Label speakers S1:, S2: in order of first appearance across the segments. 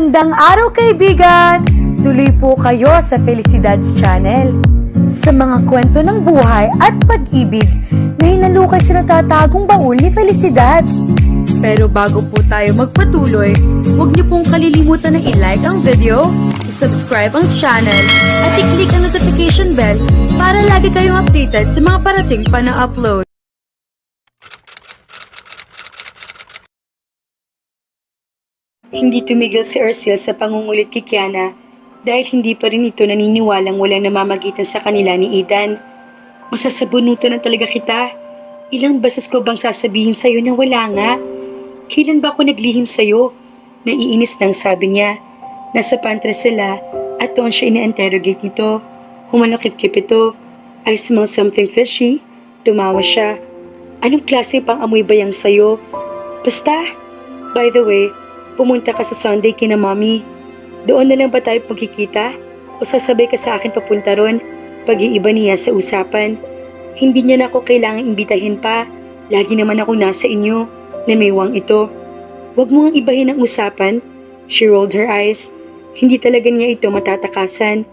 S1: Magandang araw kaibigan! Tuloy po kayo sa Felicidad's Channel. Sa mga kwento ng buhay at pag-ibig na hinalukay sa natatagong baul ni Felicidad. Pero bago po tayo magpatuloy, huwag niyo pong kalilimutan na i-like ang video, i-subscribe ang channel, at i-click ang notification bell para lagi kayong updated sa mga parating pa na upload. Hindi tumigil si Ercil sa pangungulit kay Kiana dahil hindi pa rin ito naniniwalang walang namamagitan sa kanila ni Aidan. Masasabunutan na talaga kita. Ilang beses ko bang sasabihin sa'yo na wala nga? Kailan ba ako naglihim sa'yo? Naiinis nang sabi niya. Nasa pantry sila at doon siya ina-interrogate nito. Humalakip-kip ito. I smell something fishy. Tumawa siya. Anong klase pang amoy bayang sa'yo? Basta, by the way, pumunta ka sa Sunday kina Mommy. Doon na lang ba tayo magkikita? O sasabay ka sa akin papunta ron? Pag-iiba niya sa usapan. Hindi niya na ako kailangang imbitahin pa. Lagi naman ako nasa inyo na may wang ito. Huwag mo ang ibahin ang usapan. She rolled her eyes. Hindi talaga niya ito matatakasan.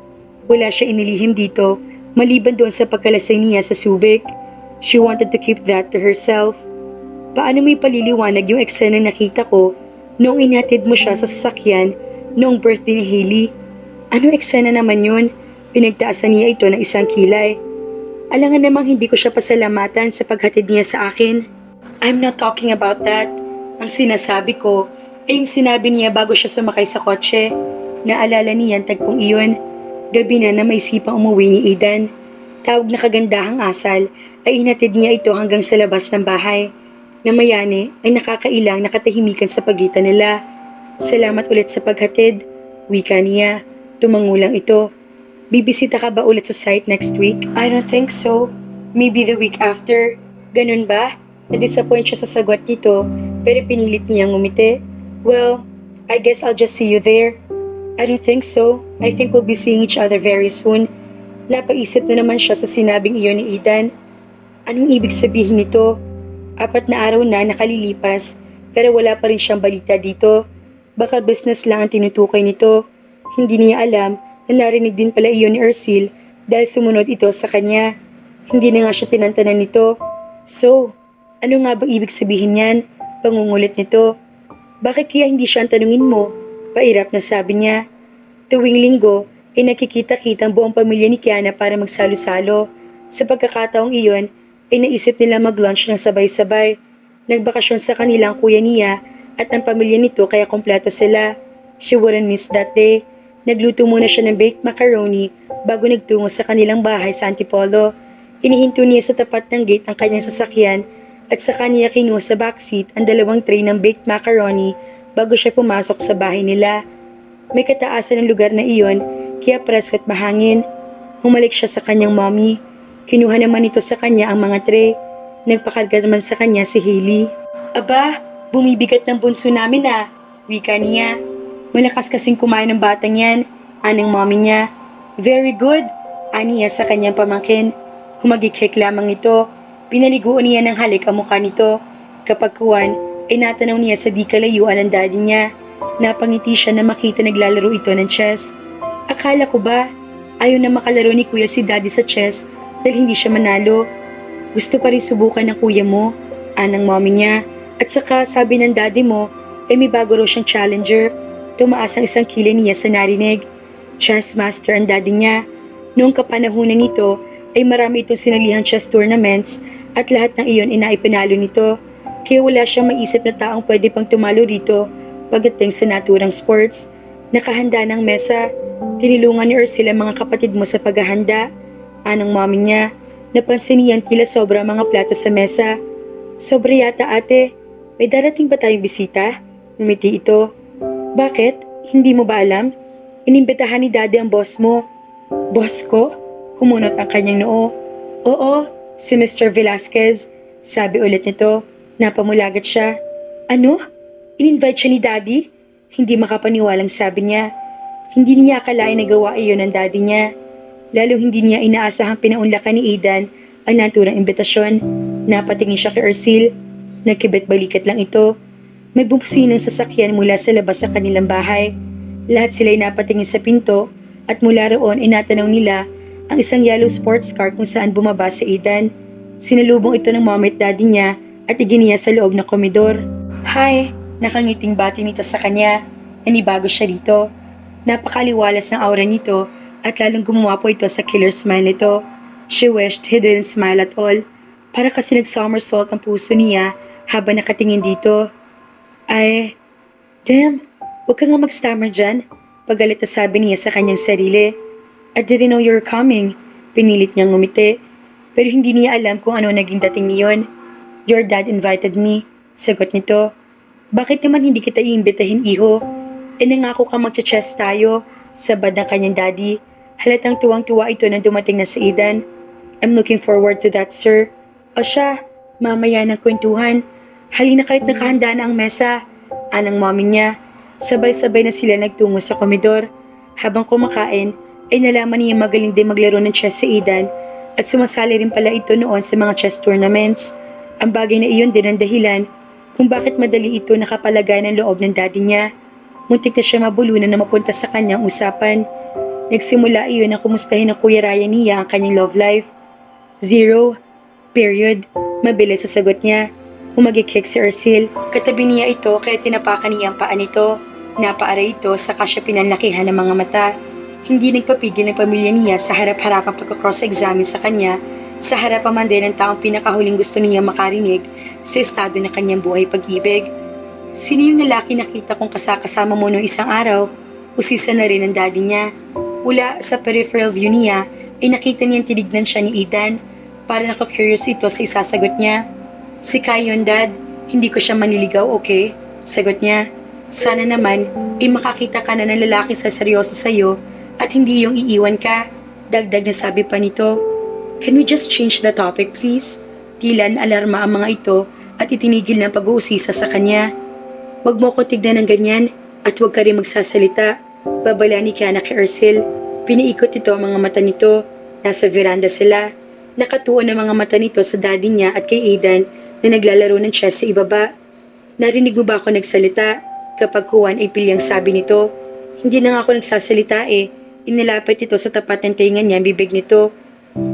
S1: Wala siya inilihim dito, maliban doon sa pagkalasay niya sa Subic. She wanted to keep that to herself. Paano may paliliwanag yung eksena na nakita ko noong inhatid mo siya sa sasakyan noong birthday ni Hailey? Ano eksena naman yun? Pinagtaasan niya ito ng isang kilay. Alangan namang hindi ko siya pasalamatan sa paghatid niya sa akin. I'm not talking about that. Ang sinasabi ko ay yung sinabi niya bago siya sumakay sa kotse. Naalala niya ang tagpong iyon. Gabi na may isipang umuwi ni Aidan. Tawag na kagandahang asal ay inatid niya ito hanggang sa labas ng bahay. Na mayani ay nakakailang nakatahimikan sa pagitan nila. Salamat ulit sa paghatid. Wika niya. Tumangulang ito. Bibisita ka ba ulit sa site next week? I don't think so. Maybe the week after. Ganun ba? Na-disappoint siya sa sagot nito pero pinilit niyang ngumiti. Well, I guess I'll just see you there. I don't think so. I think we'll be seeing each other very soon. Napaisip na naman siya sa sinabing iyon ni Aidan. Anong ibig sabihin nito? 4 na araw na nakalilipas pero wala pa rin siyang balita dito. Baka business lang ang tinutukoy nito. Hindi niya alam na narinig din pala iyon ni Ercil dahil sumunod ito sa kanya. Hindi na nga siya tinantanan nito. So, ano nga bang ibig sabihin niyan? Pangungulit nito. Bakit kaya hindi siya ang tanungin mo? Pairap na sabi niya. Tuwing linggo ay nakikita-kita ang buong pamilya ni Kiana para magsalo-salo. Sa pagkakataong iyon, ay naisip nila mag-lunch ng sabay-sabay. Nagbakasyon sa kanilang kuya niya at ang pamilya nito kaya kompleto sila. She wouldn't miss that day. Nagluto muna siya ng baked macaroni bago nagtungo sa kanilang bahay sa Antipolo. Hinihinto niya sa tapat ng gate ang kanyang sasakyan at saka niya kinuha sa backseat ang 2 tray ng baked macaroni bago siya pumasok sa bahay nila. May kataasan ng lugar na iyon kaya presko at mahangin. Humalik siya sa kanyang mommy. Kinuha naman ito sa kanya ang mga tray. Nagpakarga naman sa kanya si Hailey. Aba, bumibigat ng bunso namin ah. Wika niya. Malakas kasing kumain ng batang yan. Anang mommy niya. Very good. Aniya sa kanyang pamangkin. Humagikik lamang ito. Pinaliguan niya ng halik ang mukha nito. Kapag kuwan, ay natanaw niya sa di kalayuan ng daddy niya. Napangiti siya na makita naglalaro ito ng chess. Akala ko ba, ayaw na makalaro ni kuya si daddy sa chess dahil hindi siya manalo. Gusto pa rin subukan ng kuya mo, anang mommy niya. At saka sabi ng daddy mo, ay may bago raw siyang challenger. Tumaas ang 1 kilo niya sa narinig. Chess master ang daddy niya. Noong kapanahunan nito, ay marami itong sinalihang chess tournaments at lahat ng iyon ay naipinalo nito. Kaya wala siyang maisip na taong pwede pang tumalo rito pagdating sa naturang sports. Nakahanda ng mesa. Tinulungan ni Ercil ang mga kapatid mo sa paghahanda. Anong mommy niya. Napansin niyan tila sobra ang mga plato sa mesa. Sobra yata ate. May darating ba tayong bisita? Numiti ito. Bakit? Hindi mo ba alam? Inimbitahan ni daddy ang boss mo. Boss ko? Kumunot ang kanyang noo. Oo, si Mr. Velasquez. Sabi ulit nito. Napamulagat siya. Ano? In-invite siya ni daddy? Hindi makapaniwalang sabi niya. Hindi niya akalain na gawa iyon ng daddy niya. Lalo hindi niya inaasahang pinaunlakan ni Aidan ang naturang imbitasyon. Napatingin siya kay Ercil. Nagkibit balikat lang ito. May bumsi ng sasakyan mula sa labas sa kanilang bahay. Lahat sila'y napatingin sa pinto at mula roon ay natanaw nila ang isang yellow sports car kung saan bumaba si Aidan. Sinalubong ito ng mommy at daddy niya at iginiya sa loob ng komedor. Hi! Nakangiting bati nito sa kanya. Nanibago siya dito. Napakaliwalas ng aura nito at lalong gumawa po ito sa killer smile nito. She wished he didn't smile at all. Para kasi nag-somersault ang puso niya habang nakatingin dito. Ay, damn, huwag ka nga mag-stammer dyan. Pagalit na sabi niya sa kanyang sarili. I didn't know you were coming. Pinilit niyang ngumiti. Pero hindi niya alam kung ano naging dating niyon. Your dad invited me. Sagot nito. Bakit naman hindi kita iimbitahin, iho? Nangako ka magcha-chess tayo. Sabad ng kanyang daddy. Halatang tuwang-tuwa ito nang dumating na si Aidan. I'm looking forward to that, sir. O siya, mamaya ng kwentuhan. Halina kahit nakahanda na ang mesa. Anang mommy niya. Sabay-sabay na sila nagtungo sa komedor. Habang kumakain, ay nalaman niya magaling din maglaro ng chess si Aidan at sumasali rin pala ito noon sa mga chess tournaments. Ang bagay na iyon din ang dahilan kung bakit madali ito nakapalagay ng loob ng daddy niya. Muntik na siya mabulunan na mapunta sa kanyang usapan. Nagsimula iyon na kumustahin ng Kuya Ryan niya ang kanyang love life. 0. Period. Mabilis sa sagot niya. Umagikik si Ercil. Katabi niya ito kaya tinapakan niya ang paa nito. Napaaray ito saka siya pinanlakihan ng mga mata. Hindi nagpapigil ng pamilya niya sa harap-harapang pagka-cross-examine sa kanya, sa harapan man din ng taong pinakahuling gusto niya makarinig sa estado ng kanyang buhay pag-ibig. Sino yung lalaki nakita kong kasama mo noong isang araw? Usisa na rin ang daddy niya. Mula sa peripheral view niya ay nakita niyang tinignan siya ni Aidan para naka-curious ito sa isasagot niya. Si Kayon, dad. Hindi ko siya manliligaw, okay? Sagot niya. Sana naman ay makakita ka na ng lalaki sa seryoso sa'yo at hindi yung iiwan ka. Dagdag na sabi pa nito. Can we just change the topic, please? Tila alarma ang mga ito at itinigil ng pag-uusisa sa kanya. Huwag mo ko tignan ng ganyan at huwag ka rin magsasalita. Babala ni Kiana kay Ercil. Piniikot ito ang mga mata nito. Nasa veranda sila. Nakatuon ang mga mata nito sa daddy niya at kay Aidan na naglalaro ng chess sa ibaba. Narinig mo ba ako nagsalita? Kapag kuwan ay pilyang sabi nito. Hindi na nga ako nagsasalita eh. Inilapit ito sa tapat ng tinga niya ang bibig nito.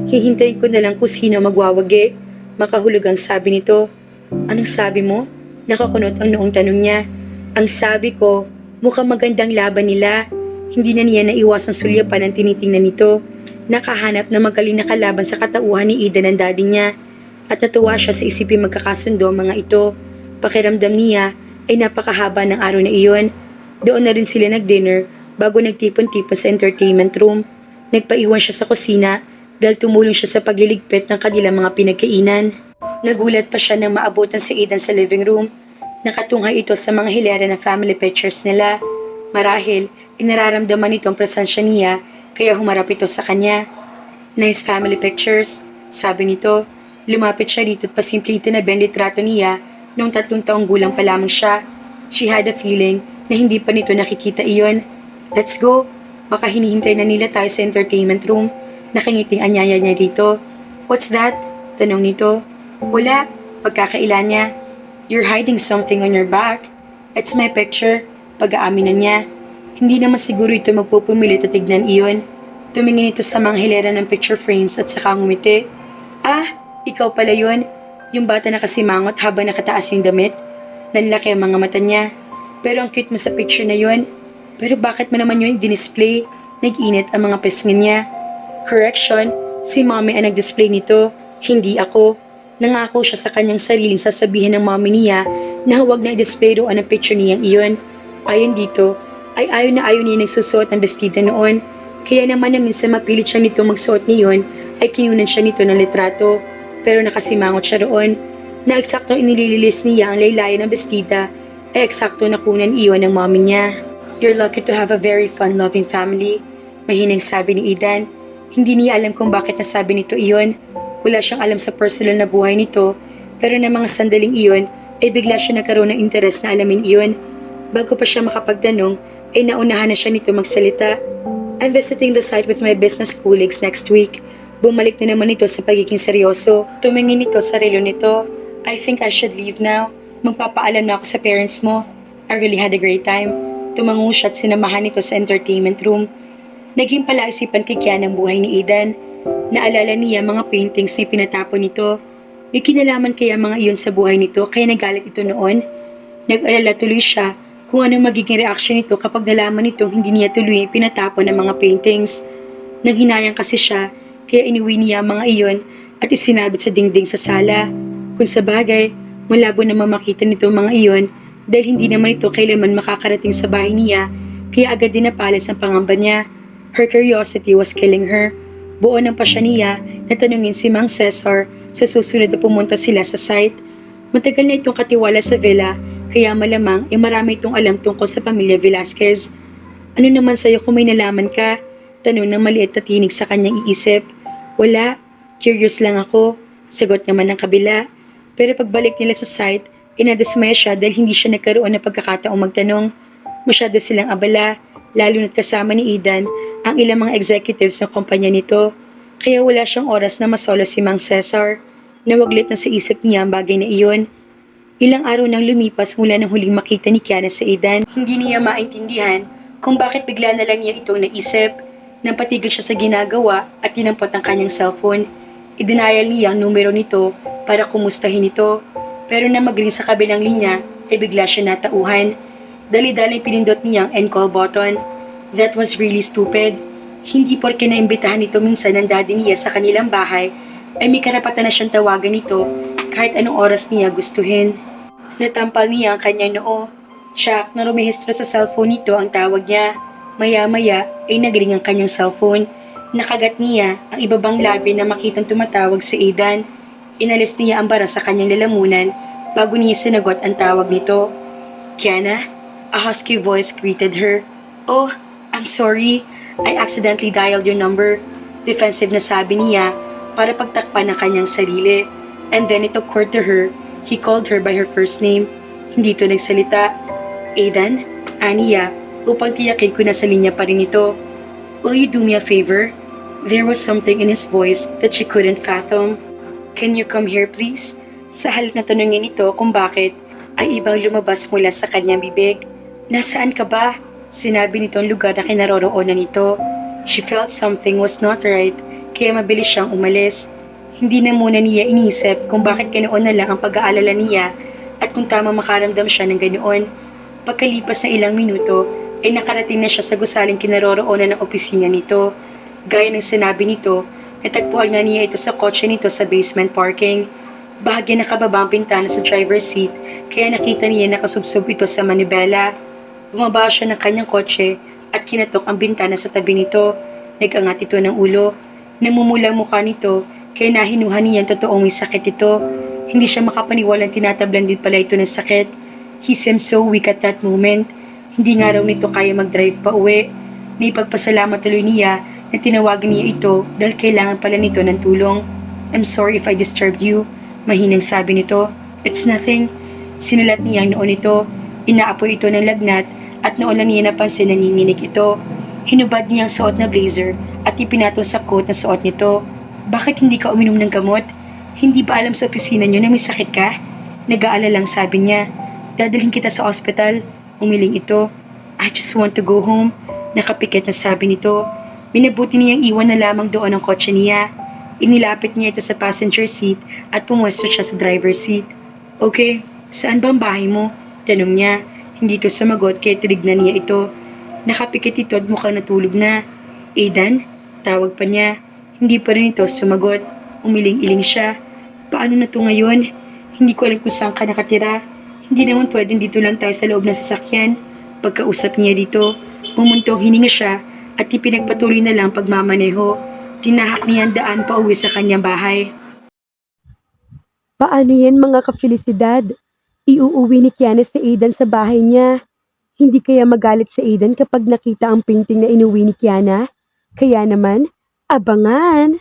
S1: Hihintayin ko na lang kung sino magwawagi. Makahulog ang sabi nito. Anong sabi mo? Nakakunot ang noong tanong niya. Ang sabi ko, mukhang magandang laban nila. Hindi na niya naiwasang sulyapan ang tinitingnan nito. Nakahanap na magaling na kalaban sa katauhan ni Aidan ang daddy niya. At natuwa siya sa isipin magkakasundo ang mga ito. Pakiramdam niya ay napakahaba ng araw na iyon. Doon na rin sila nag-dinner bago nagtipon-tipon sa entertainment room. Nagpaiwan siya sa kusina dahil tumulong siya sa pagliligpit ng kanilang mga pinagkainan. Nagulat pa siya nang maabutan si Aidan sa living room. Nakatunghay ito sa mga hilera na family pictures nila. Marahil, inararamdaman nito ang presensya niya kaya humarap ito sa kanya. Nice family pictures, sabi nito. Lumapit siya dito at pasimple itinabi ang litrato niya noong 3 taong gulang pa lamang siya. She had a feeling na hindi pa nito nakikita iyon. Let's go. Baka hinihintay na nila tayo sa entertainment room. Nakangiting anyaya niya dito. What's that? Tanong nito. Wala. Pagkakailan niya. You're hiding something on your back. It's my picture. Pag-aaminan niya. Hindi naman siguro ito magpupumilit at tignan iyon. Tumingin ito sa mga hilera ng picture frames at saka ngumiti. Ah, ikaw pala yun. Yung bata na kasimangot habang nakataas yung damit. Nanlaki ang mga mata niya. Pero ang cute mo sa picture na yun. Pero bakit mo naman yun i-display? Nag-init ang mga pisngin niya. Correction, si mommy ang nag-display nito. Hindi ako. Nangako siya sa kanyang sariling sasabihin ng mommy niya na huwag na i-display roon ang picture niyang iyon. Ayon dito, ay ayaw na ayaw niya nagsusuot ng bestida noon. Kaya naman na minsan mapilit siya nito magsuot niyon ay kinunan siya nito ng litrato. Pero nakasimangot siya roon. Na eksaktong inilililis niya ang laylayan ng bestida ay eksakto nakunan iyon ng mommy niya. You're lucky to have a very fun-loving family. Mahinang sabi ni Aidan. Hindi niya alam kung bakit nasabi nito iyon. Wala siyang alam sa personal na buhay nito. Pero na mga sandaling iyon ay bigla siya nagkaroon ng interes na alamin iyon. Bago pa siya makapagtanong ay naunahan na siya nito magsalita. I'm visiting the site with my business colleagues next week. Bumalik na naman ito sa pagiging seryoso. Tumingin ito sa relo nito. I think I should leave now. Magpapaalam na ako sa parents mo. I really had a great time. Tumango siya at sinamahan ito sa entertainment room. Naging palaisipan kay Kiana ang buhay ni Aidan. Naalala niya mga paintings na pinatapon nito. May kinalaman kaya mga iyon sa buhay nito kaya nagalit ito noon? Nag-alala tuloy siya kung ano magiging reaksyon nito kapag nalaman nitong hindi niya tuloy pinatapon ang mga paintings. Nanghinayang kasi siya kaya inuwi niya ang mga iyon at isinabit sa dingding sa sala. Kung sa bagay, malabo na makita nito ang mga iyon dahil hindi naman ito kailanman makakarating sa bahay niya kaya agad din napalis ang pangamba niya. Her curiosity was killing her. Buo ng pasya niya na tanungin si Mang Cesar sa susunod na pumunta sila sa site. Matagal na itong katiwala sa villa kaya malamang marami itong alam tungkol sa pamilya Velasquez. Ano naman sa'yo kung may nalaman ka? Tanong ng maliit na tinig sa kanyang iisip. Wala, curious lang ako. Sagot naman ng kabila. Pero pagbalik nila sa site, inadismaya siya dahil hindi siya nagkaroon ng pagkakataong magtanong. Masyado silang abala, lalo na't kasama ni Aidan ang ilang mga executives ng kumpanya nito. Kaya wala siyang oras na masolo si Mang Cesar. Nawaglit na sa isip niya ang bagay na iyon. Ilang araw nang lumipas mula nang huling makita ni Kiana sa Aidan. Hindi niya maintindihan kung bakit bigla na lang niya itong naisip. Nang patigil siya sa ginagawa at tinampot ang kanyang cellphone. Idenial niya ang numero nito para kumustahin ito. Pero na magring sa kabilang linya ay bigla siya natauhan. Dali-dali pinindot niya ang end call button. That was really stupid. Hindi porke naimbitahan nito minsan ng daddy niya sa kanilang bahay ay may karapatan na siyang tawagan nito kahit anong oras niya gustuhin. Natampal niya ang kanyang noo. Shock na rumehistro sa cellphone nito ang tawag niya. Maya-maya ay nagring ang kanyang cellphone. Nakagat niya ang ibabang labi na makitang tumatawag si Aidan. Inalis niya ang bara sa kanyang lalamunan bago niya sinagot ang tawag nito. Kiana? A husky voice greeted her. Oh, I'm sorry. I accidentally dialed your number. Defensive na sabi niya para pagtakpan ang kanyang sarili. And then it occurred to her, he called her by her first name. Hindi ito nagsalita. Aidan? Aniya, upang tiyakin ko na sa linya pa rin ito. Will you do me a favor? There was something in his voice that she couldn't fathom. Can you come here please? Sa halip na tanungin ito kung bakit, ay ibang lumabas mula sa kanyang bibig. Nasaan ka ba? Sinabi nito ang lugar na kinaroroonan nito. She felt something was not right, kaya mabilis siyang umalis. Hindi na muna niya inisip kung bakit ganoon na lang ang pag-aalala niya at kung tama makaramdam siya ng ganoon. Pagkalipas ng ilang minuto, ay nakarating na siya sa gusaling kinaroroonan ng opisina nito. Gaya ng sinabi nito, natagpuan nga niya ito sa kotse nito sa basement parking. Bahagya nakababa ang bintana sa driver's seat, kaya nakita niya nakasubsob ito sa manibela. Bumaba siya ng kanyang kotse at kinatok ang bintana sa tabi nito. Nag-angat ito ng ulo. Namumula mukha nito kaya nahinuhan niya ang totoong may sakit ito. Hindi siya makapaniwalang tinatablan din pala ito ng sakit. He seemed so weak at that moment. Hindi nga raw nito kaya mag-drive pa uwi. Naipagpasalamat tuloy niya na tinawagan niya ito dahil kailangan pala nito ng tulong. I'm sorry if I disturbed you. Mahinang sabi nito. It's nothing. Sinulat niya ang noon nito. Inaapoy ito ng lagnat at noon lang niya napansin na nanginginig ito. Hinubad niya ang suot na blazer at ipinatong sa coat na suot nito. Bakit hindi ka uminom ng gamot? Hindi ba alam sa opisina niyo na may sakit ka? Nag-aalalang sabi niya. Dadalhin kita sa ospital. Umiling ito. I just want to go home. Nakapikit na sabi nito. Minabuti niyang iwan na lamang doon ang kotse niya. Inilapit niya ito sa passenger seat at pumwesto siya sa driver's seat. Okay, saan ba ang bahay mo? Tanong niya. Hindi ito sumagot kaya tinignan niya ito. Nakapikit ito at mukhang natulog na. Aidan? Tawag pa niya. Hindi pa rin ito sumagot. Umiling-iling siya. Paano na to ngayon? Hindi ko alam kung saan ka nakatira. Hindi naman pwedeng dito lang tayo sa loob ng sasakyan. Pagkausap niya dito, bumuntong hininga siya at ipinagpatuloy na lang pagmamaneho. Tinahak niya ang daan pa uwi sa kanyang bahay.
S2: Paano yan mga kafelisidad? Iuuwi ni Kiana si Aidan sa bahay niya. Hindi kaya magalit si Aidan kapag nakita ang painting na inuwi ni Kiana? Kaya naman, abangan!